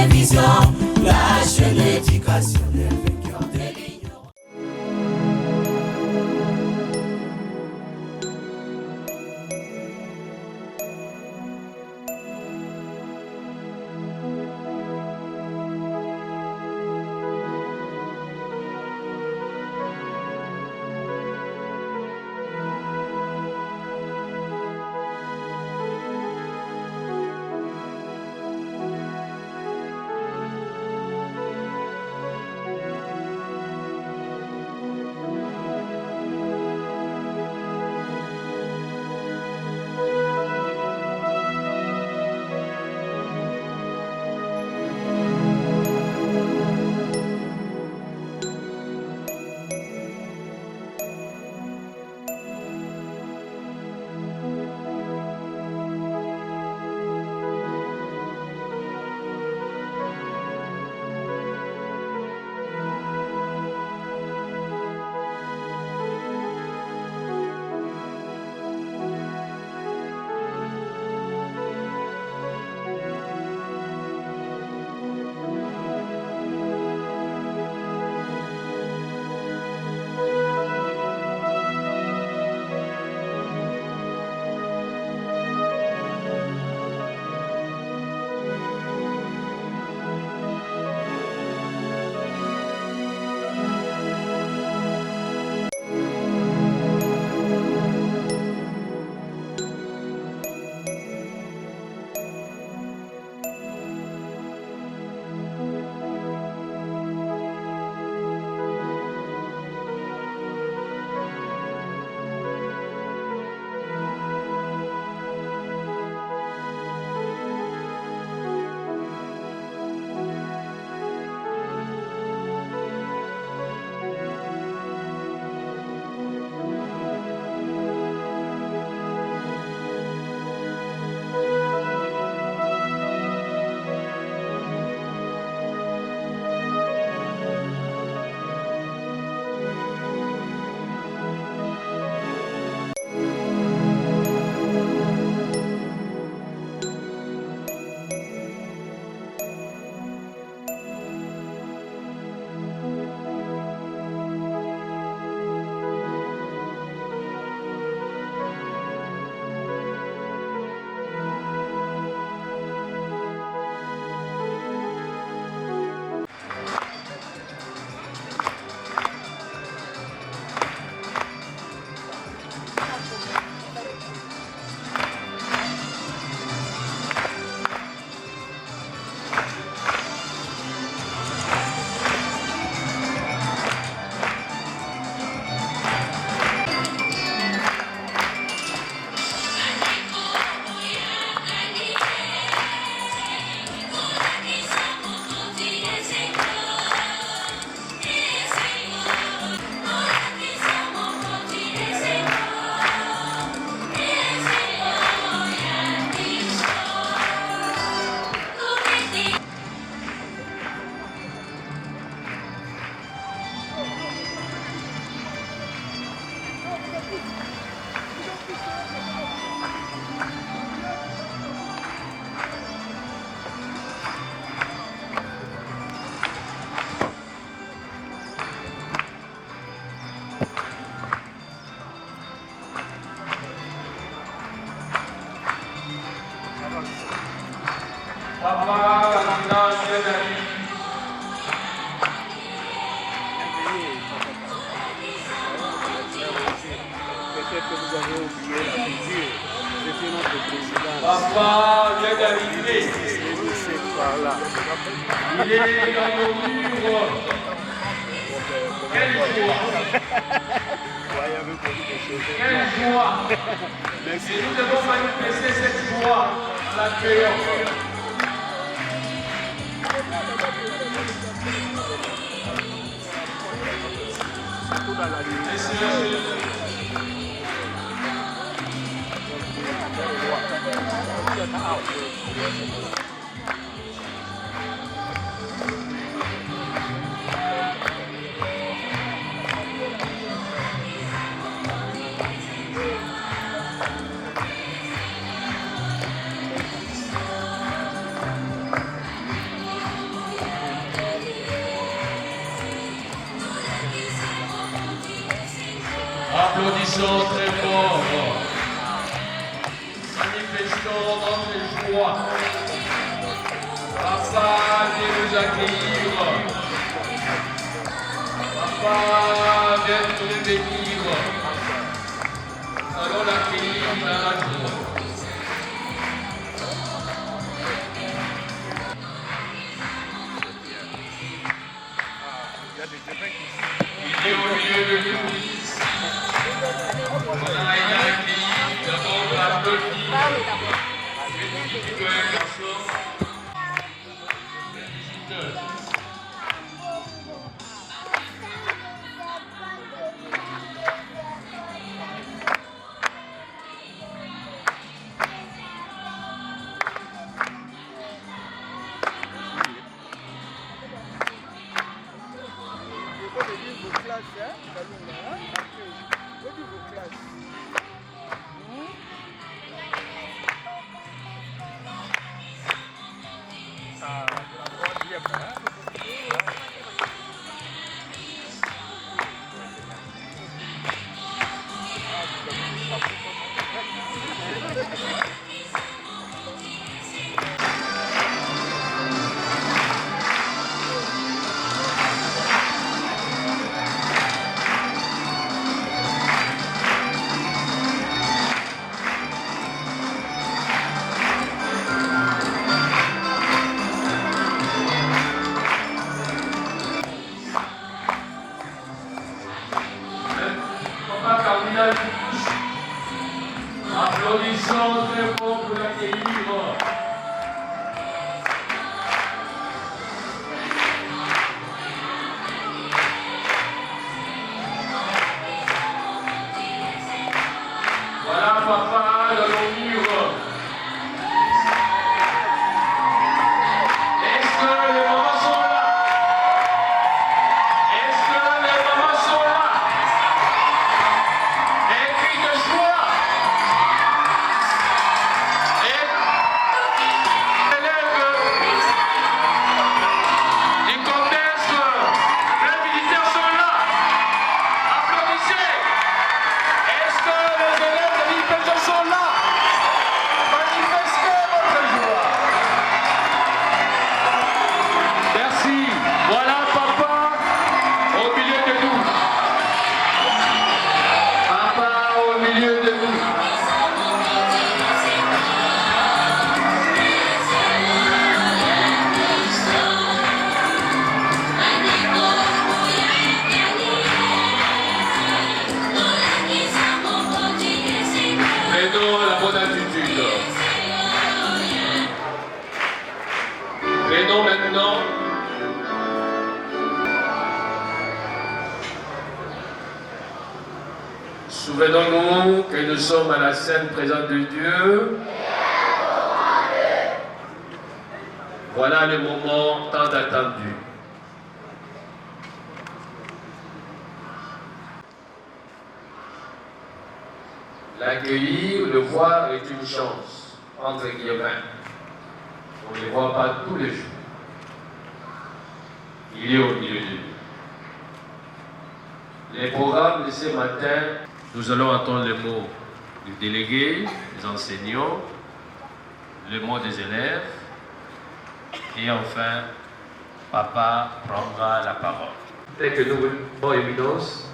télévision, la chaîne éducationnelle vainqueur de l'ignorance. Peut-être que vous avez oublié la figure. C'était notre président. Papa vient d'arriver. C'est par là. Il est dans nos murs. Quelle joie. Quelle joie. Merci. Et nous devons manifester cette joie en l'accueillant. chant très fort. Manifestons notre joie. Papa, viens nous accueillir. Papa, viens nous bénir. Allons l'accueillir dans la joie. Il est au milieu de nous. On a été accueillis, d'abord applaudi. Un garçon. Applaudissons très fort pour l'accueillir. Voilà papa dans nos murs. Est-ce que les mamans sont là? Est-ce que les mamans sont là? Un cri de joie. Prenons la bonne attitude. Prenons maintenant souvenons-nous que nous sommes à la sainte présence de Dieu. Voilà le moment tant attendu. L'accueillir, le voir est une chance, entre guillemets. On ne le voit pas tous les jours. Il est au milieu de nous. Les programmes de ce matin, nous allons entendre le mot du délégué, des enseignants, le mot des élèves, et enfin, papa prendra la parole. Dès que nous voulons évidence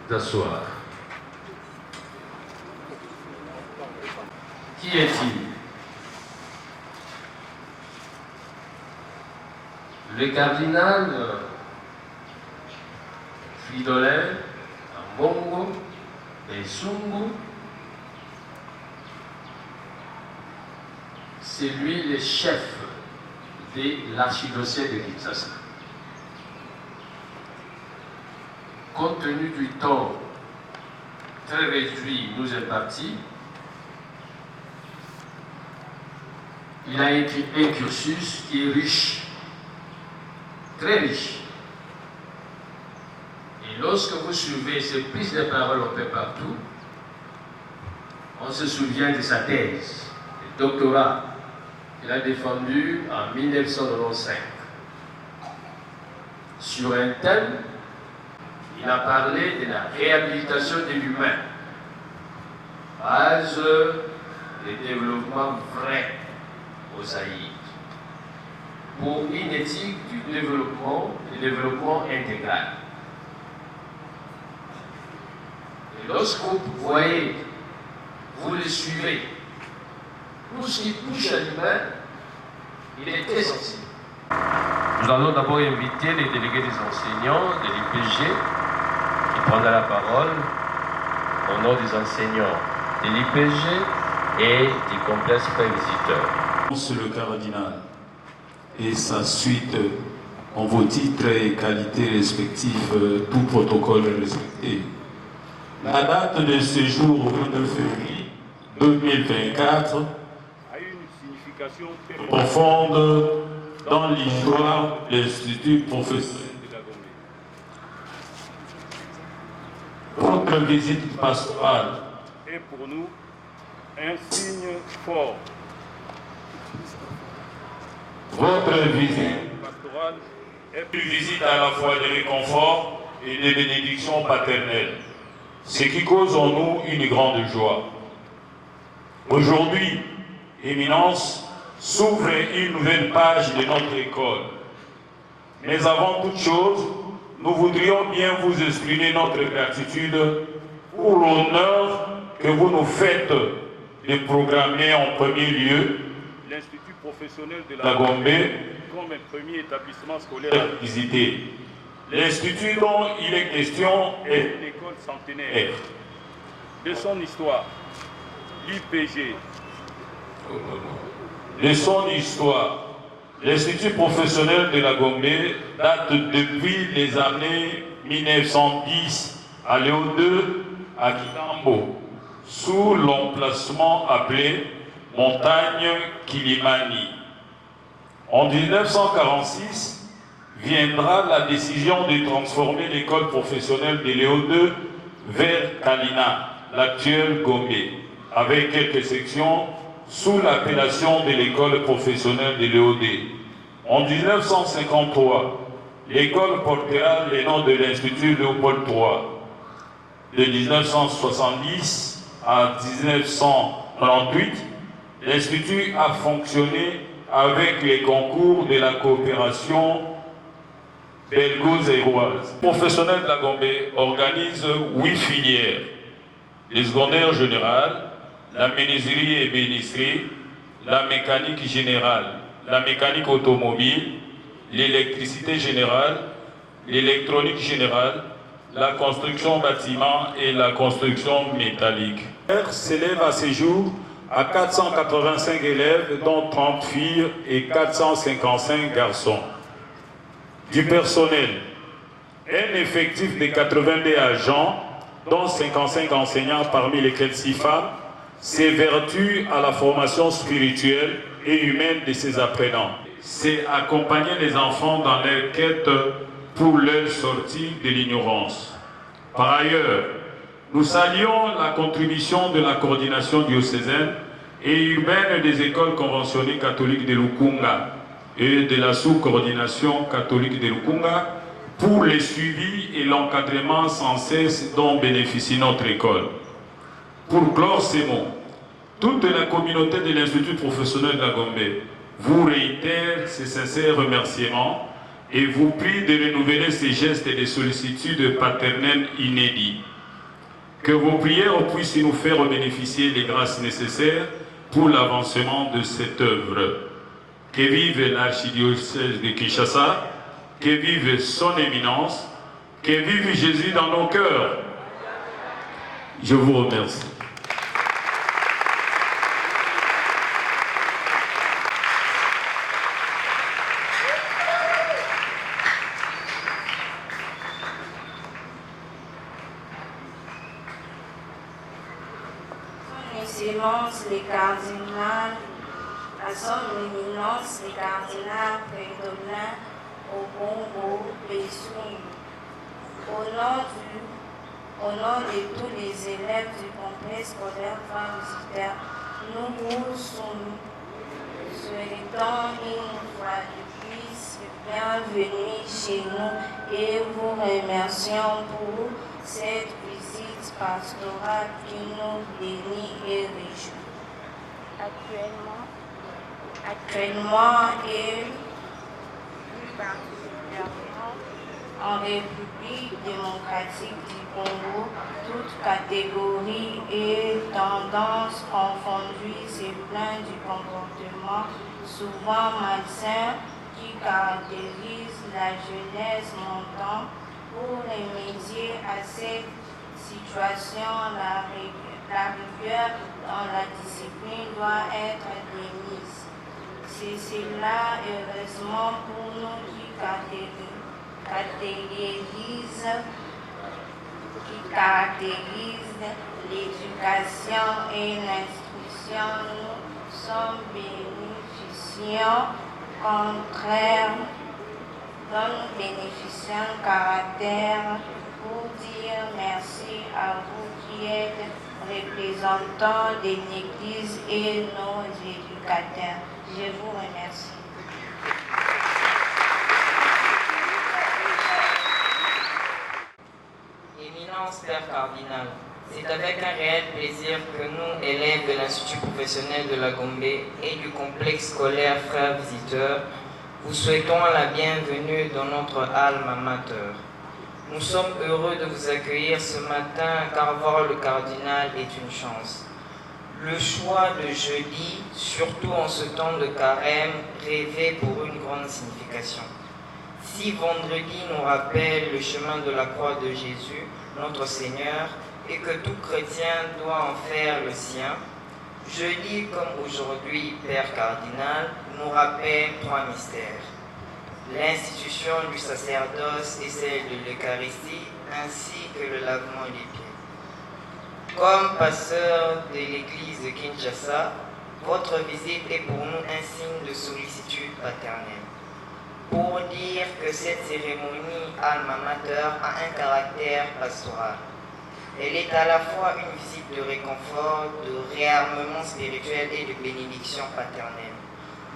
d'asseoir. Qui est-il? Le cardinal Fridolin Ambongo et Sungu, c'est lui le chef de l'archidiocèse de Kinshasa. Compte tenu du temps très réduit nous imparti, il a écrit un cursus qui est riche, très riche. Et lorsque vous suivez ces prises de parole un peu partout, on se souvient de sa thèse, le doctorat qu'il a défendu en 1995 sur un thème. il a parlé de la réhabilitation de l'humain, base de développement vrai au Zaïre, pour une éthique du développement intégral. Et lorsque vous voyez, vous le suivez, tout ce qui touche à l'humain, il est très sensible. Nous allons d'abord inviter les délégués des enseignants de l'IPG qui prendront la parole au nom des enseignants de l'IPG et du complexe Frères-Visiteurs. Monsieur le cardinal et sa suite en vos titres et qualités respectifs, tout protocole respecté. La date de ce jour, 29 février 2024, a une signification très profonde dans l'histoire de l'Institut professionnel de la Gambie. Votre visite pastorale Et pour nous, un signe fort. Votre visite Pastorale est une visite à la fois de réconfort et de bénédiction paternelle, ce qui cause en nous une grande joie. Aujourd'hui, Éminence s'ouvre une nouvelle page de notre école. Mais avant toute chose, nous voudrions bien vous exprimer notre gratitude pour l'honneur que vous nous faites de programmer en premier lieu l'Institut professionnel de la la Gambie comme un premier établissement scolaire à visiter. L'Institut dont il est question et est une école centenaire. De son histoire, l'IPG, de son histoire. L'Institut professionnel de la Gambie date depuis les années 1910 à Léo II à Kitambo, sous l'emplacement appelé Montagne Kilimani. En 1946, viendra la décision de transformer l'école professionnelle de Léo II vers Kalina, l'actuelle Gambie, avec quelques sections sous l'appellation de l'école professionnelle de Léo II. En 1953, l'école portera le nom de l'Institut Léopold III. De 1970 à 1998, l'Institut a fonctionné avec les concours de la coopération belgo-zéroise. Le professionnel de la Gambie organise 8 filières: le secondaire général, la menuiserie et ébénisterie, la mécanique générale, la mécanique automobile, l'électricité générale, l'électronique générale, la construction bâtiment et la construction métallique. S'élève à ce jour à 485 élèves, dont 30 filles et 455 garçons. Du personnel, un effectif de 82 agents, dont 55 enseignants, parmi lesquels 6 femmes, s'évertue à la formation spirituelle et humaine de ses apprenants. C'est accompagner les enfants dans leur quête pour leur sortie de l'ignorance. Par ailleurs, nous saluons la contribution de la coordination diocésaine et urbaine des écoles conventionnées catholiques de Lukunga et de la sous-coordination catholique de Lukunga pour le suivi et l'encadrement sans cesse dont bénéficie notre école. Pour clore ces mots, toute la communauté de l'Institut professionnel de la Gambie vous réitère ses sincères remerciements et vous prie de renouveler ces gestes de sollicitude paternelle inédits. Que vos prières puissent nous faire bénéficier des grâces nécessaires pour l'avancement de cette œuvre. Que vive l'archidiocèse de Kinshasa, que vive son éminence, que vive Jésus dans nos cœurs. Je vous remercie. Excellence, les cardinals, à son éminence, les cardinals prédominants au Congo, les Soum. Au nom de tous les élèves du complexe scolaire Frères-Visiteurs, nous vous souhaitons une fois de plus bienvenue chez nous et vous remercions pour cette visite pastorale qui nous bénit et réjouit. Actuellement et plus particulièrement en République démocratique du Congo, toutes catégories et tendances confondues se plaignent du comportement souvent malsain qui caractérise la jeunesse montante. Pour remédier à cette situation, la rigueur dans la discipline doit être démise. C'est cela, heureusement pour nous, qui caractérise l'éducation et l'instruction. Nous sommes bénéficiants, d'un bénéficiant caractère pour dire merci à vous qui êtes représentants de l'Église et nos éducateurs. Je vous remercie. Éminence Père Cardinal, c'est avec un réel plaisir que nous, élèves de l'Institut professionnel de la Gombe et du complexe scolaire Frères Visiteurs, vous souhaitons la bienvenue dans notre alma mater. Nous sommes heureux de vous accueillir ce matin car voir le cardinal est une chance. Le choix de jeudi, surtout en ce temps de carême, rêvait pour une grande signification. Si vendredi nous rappelle le chemin de la croix de Jésus, notre Seigneur, et que tout chrétien doit en faire le sien, jeudi comme aujourd'hui, Père Cardinal, nous rappelle trois mystères. L'institution du sacerdoce et celle de l'Eucharistie, ainsi que le lavement des pieds. Comme pasteur de l'église de Kinshasa, votre visite est pour nous un signe de sollicitude paternelle. Pour dire que cette cérémonie alma mater a un caractère pastoral. Elle est à la fois une visite de réconfort, de réarmement spirituel et de bénédiction paternelle.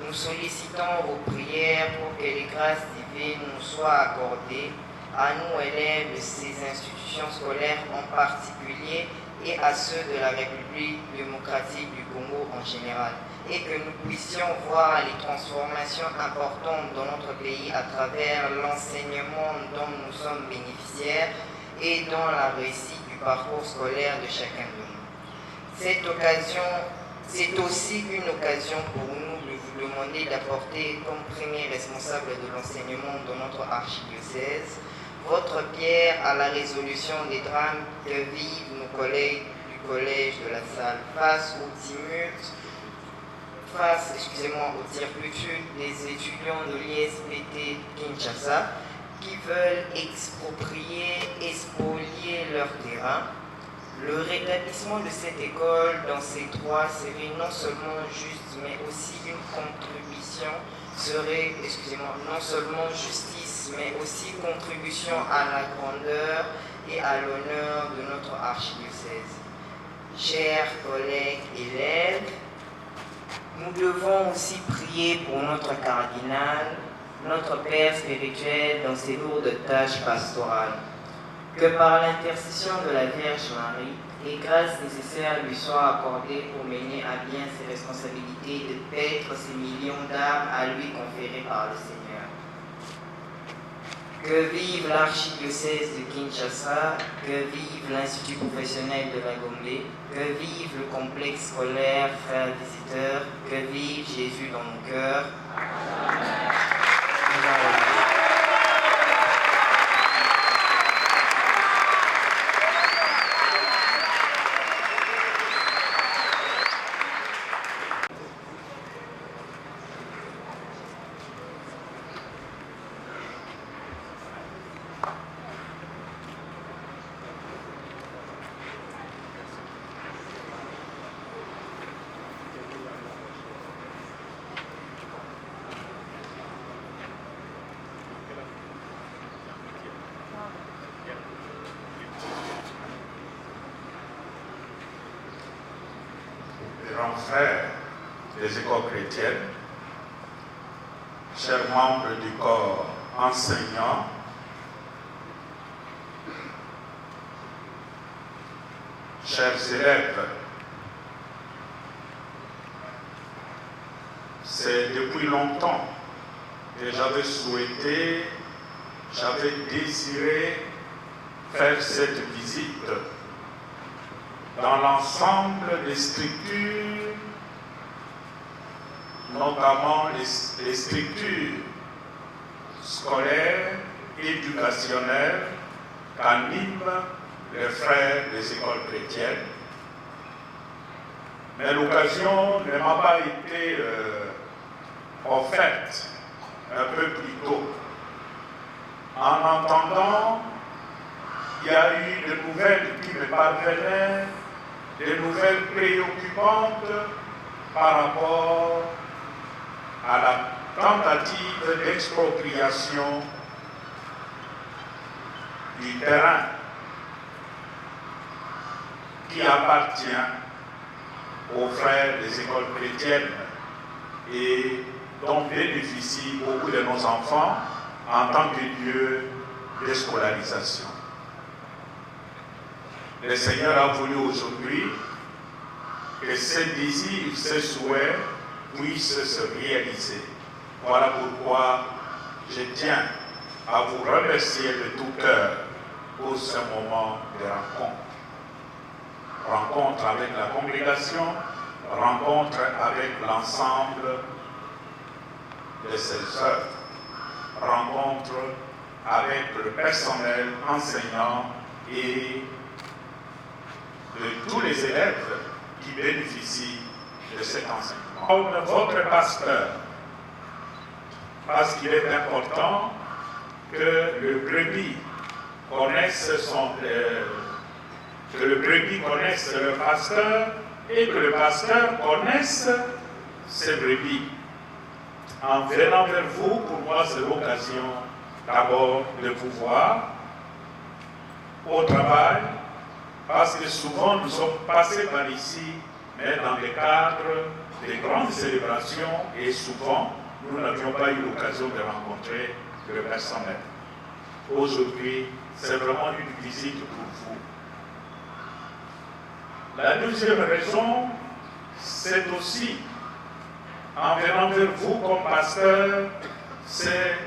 Nous sollicitons vos prières pour que les grâces divines nous soient accordées, à nous élèves de ces institutions scolaires en particulier et à ceux de la République démocratique du Congo en général, et que nous puissions voir les transformations importantes dans notre pays à travers l'enseignement dont nous sommes bénéficiaires et dans la réussite du parcours scolaire de chacun de nous. Cette occasion, c'est aussi une occasion pour nous de vous demander d'apporter comme premier responsable de l'enseignement dans notre archidiocèse votre pierre à la résolution des drames que vivent nos collègues du collège de la Salle face au tumulte, aux turpitudes des étudiants de l'ISPT Kinshasa qui veulent exproprier et spolier leur terrain. Le rétablissement de cette école dans ces trois serait non seulement juste, mais aussi une contribution, non seulement justice, mais aussi contribution à la grandeur et à l'honneur de notre archidiocèse. Chers collègues élèves, nous devons aussi prier pour notre cardinal, notre Père spirituel dans ses lourdes tâches pastorales. Que par l'intercession de la Vierge Marie, les grâces nécessaires lui soient accordées pour mener à bien ses responsabilités de paître ces millions d'âmes à lui conférées par le Seigneur. Que vive l'archidiocèse de Kinshasa, que vive l'Institut professionnel de la Gombe, que vive le complexe scolaire Frères Visiteurs, que vive Jésus dans nos cœurs. Frères des écoles chrétiennes, chers membres du corps enseignant, chers élèves, c'est depuis longtemps que j'avais souhaité, j'avais désiré faire cette visite dans l'ensemble des structures, notamment les structures scolaires, éducationnelles qu'animent les frères des écoles chrétiennes. Mais l'occasion ne m'a pas été offerte un peu plus tôt. En entendant, il y a eu de nouvelles qui me parvenaient, des nouvelles préoccupantes par rapport à la tentative d'expropriation du terrain qui appartient aux frères des écoles chrétiennes et dont bénéficient beaucoup de nos enfants en tant que lieu de scolarisation. Le Seigneur a voulu aujourd'hui que ces désirs, ces souhaits puissent se réaliser. Voilà pourquoi je tiens à vous remercier de tout cœur pour ce moment de rencontre. Rencontre avec la congrégation, rencontre avec l'ensemble de ses œuvres, rencontre avec le personnel enseignant et de tous les élèves qui bénéficient de cet enseignement. Comme votre pasteur, parce qu'il est important que le brebis connaisse le pasteur et que le pasteur connaisse ses brebis. En venant vers vous, pour moi, c'est l'occasion d'abord de vous voir au travail, parce que souvent nous sommes passés par ici, mais dans le cadre des grandes célébrations, et souvent nous n'avions pas eu l'occasion de rencontrer le personnel. Aujourd'hui, c'est vraiment une visite pour vous. La deuxième raison, c'est aussi, en venant vers vous comme pasteur, c'est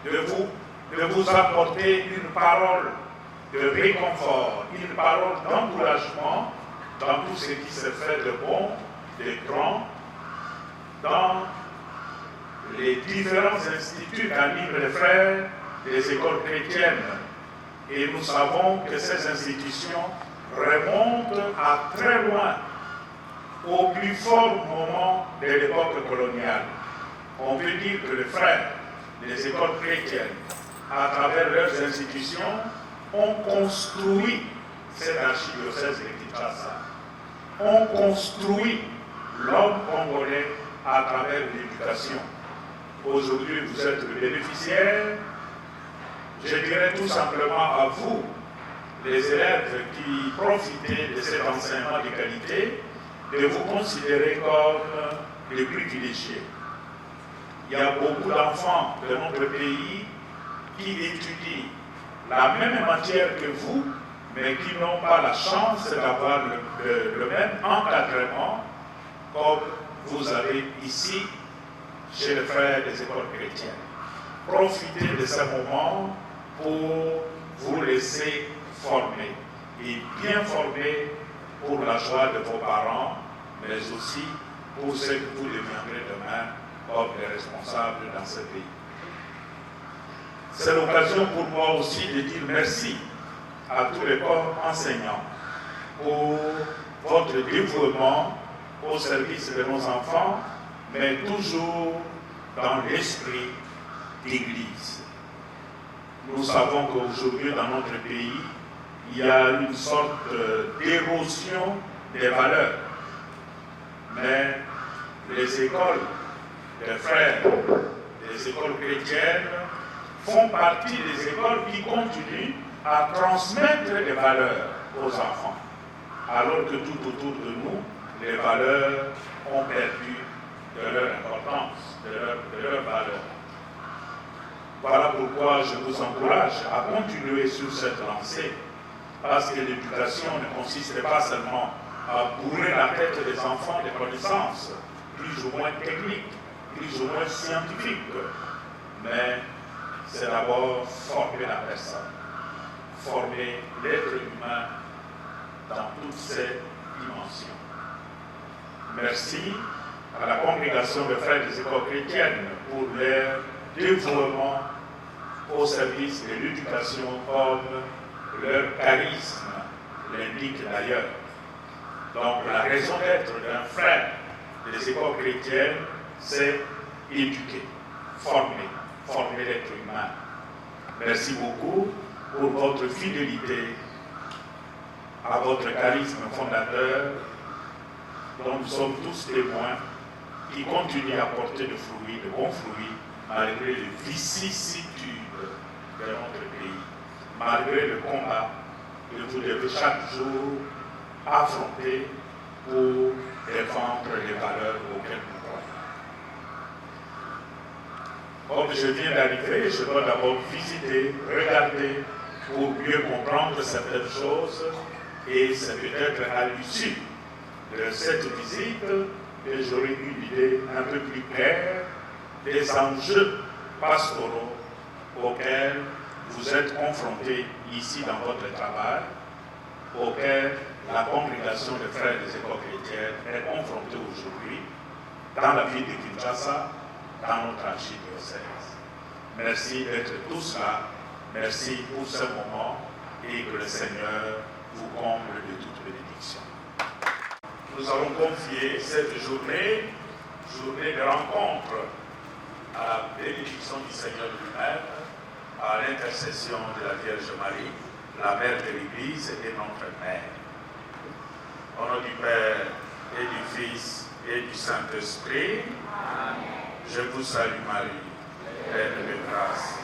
de vous apporter une parole de réconfort, une parole d'encouragement dans tout ce qui se fait de bon, de grand, dans les différents instituts qu'animent les frères des écoles chrétiennes. Et nous savons que ces institutions remontent à très loin, au plus fort moment de l'époque coloniale. On peut dire que les frères des écoles chrétiennes, à travers leurs institutions, ont construit cette archidiocèse de Kinshasa, ont construit l'homme congolais à travers l'éducation. Aujourd'hui, vous êtes le bénéficiaire. Je dirais tout simplement à vous, les élèves qui profitez de cet enseignement de qualité, de vous considérer comme les privilégiés. Il y a beaucoup d'enfants de notre pays qui étudient la même matière que vous, mais qui n'ont pas la chance d'avoir le même encadrement comme vous avez ici chez les frères des écoles chrétiennes. Profitez de ce moment pour vous laisser former, et bien former pour la joie de vos parents, mais aussi pour ce que vous deviendrez demain comme les responsables dans ce pays. C'est l'occasion pour moi aussi de dire merci à tous les corps enseignants pour votre dévouement au service de nos enfants, mais toujours dans l'esprit d'Église. Nous savons qu'aujourd'hui, dans notre pays, il y a une sorte d'érosion des valeurs. Mais les écoles, les frères, les écoles chrétiennes font partie des écoles qui continuent à transmettre les valeurs aux enfants. Alors que tout autour de nous, les valeurs ont perdu de leur importance, de leur valeur. Voilà pourquoi je vous encourage à continuer sur cette lancée, parce que l'éducation ne consiste pas seulement à bourrer la tête des enfants de connaissances, plus ou moins techniques, plus ou moins scientifiques, mais c'est d'abord former la personne, former l'être humain dans toutes ses dimensions. Merci à la congrégation de frères des écoles chrétiennes pour leur dévouement au service de l'éducation comme leur charisme l'indique d'ailleurs. Donc la raison d'être d'un frère des écoles chrétiennes, c'est éduquer, former l'être humain. Merci beaucoup pour votre fidélité à votre charisme fondateur, dont nous sommes tous témoins, qui continue à porter de fruits, de bons fruits, malgré les vicissitudes de notre pays, malgré le combat que vous devez chaque jour affronter pour défendre les valeurs auxquelles nous croyons. Comme je viens d'arriver, je dois d'abord visiter, regarder, pour mieux comprendre certaines choses, et c'est peut-être à l'issue de cette visite que j'aurai une idée un peu plus claire des enjeux pastoraux auxquels vous êtes confrontés ici dans votre travail, auxquels la congrégation des frères des écoles chrétiennes est confrontée aujourd'hui dans la ville de Kinshasa, dans notre archidiocèse. Merci d'être tous là, merci pour ce moment et que le Seigneur vous comble de toute bénédiction. Nous allons confier cette journée de rencontre à la bénédiction du Seigneur lui-même, à l'intercession de la Vierge Marie, la Mère de l'Église et notre Mère. Au nom du Père et du Fils et du Saint-Esprit, je vous salue Marie, pleine de grâce,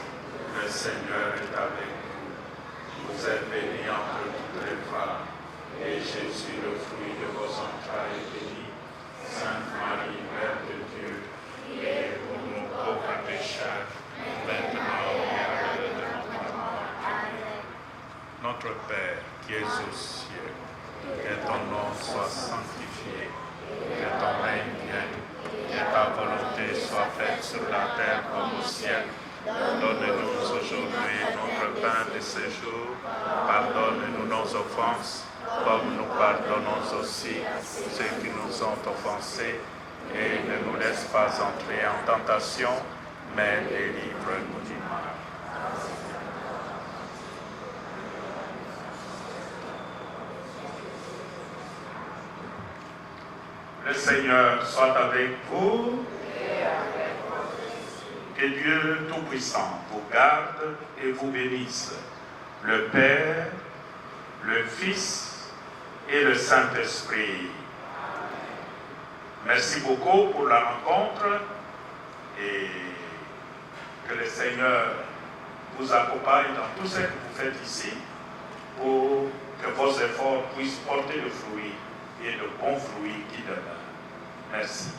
le Seigneur est avec vous. Vous êtes bénie entre toutes les femmes, et Jésus, le fruit de vos entrailles, est béni. Sainte Marie, Mère de Dieu, priez pour nous pauvres pécheurs, maintenant et à l'heure de notre mort. Amen. Notre Père, qui es aux cieux, que ton nom soit sanctifié, que ton règne vienne, que ta volonté soit faite sur la terre comme au ciel. Donne-nous aujourd'hui notre pain de ce jour. Pardonne-nous nos offenses, comme nous pardonnons aussi ceux qui nous ont offensés. Et ne nous laisse pas entrer en tentation, mais délivre-nous du mal. Le Seigneur soit avec vous. Que Dieu Tout-Puissant vous garde et vous bénisse, le Père, le Fils et le Saint-Esprit. Merci beaucoup pour la rencontre et que le Seigneur vous accompagne dans tout ce que vous faites ici pour que vos efforts puissent porter le fruit et de bons fruits qui demeurent. Merci.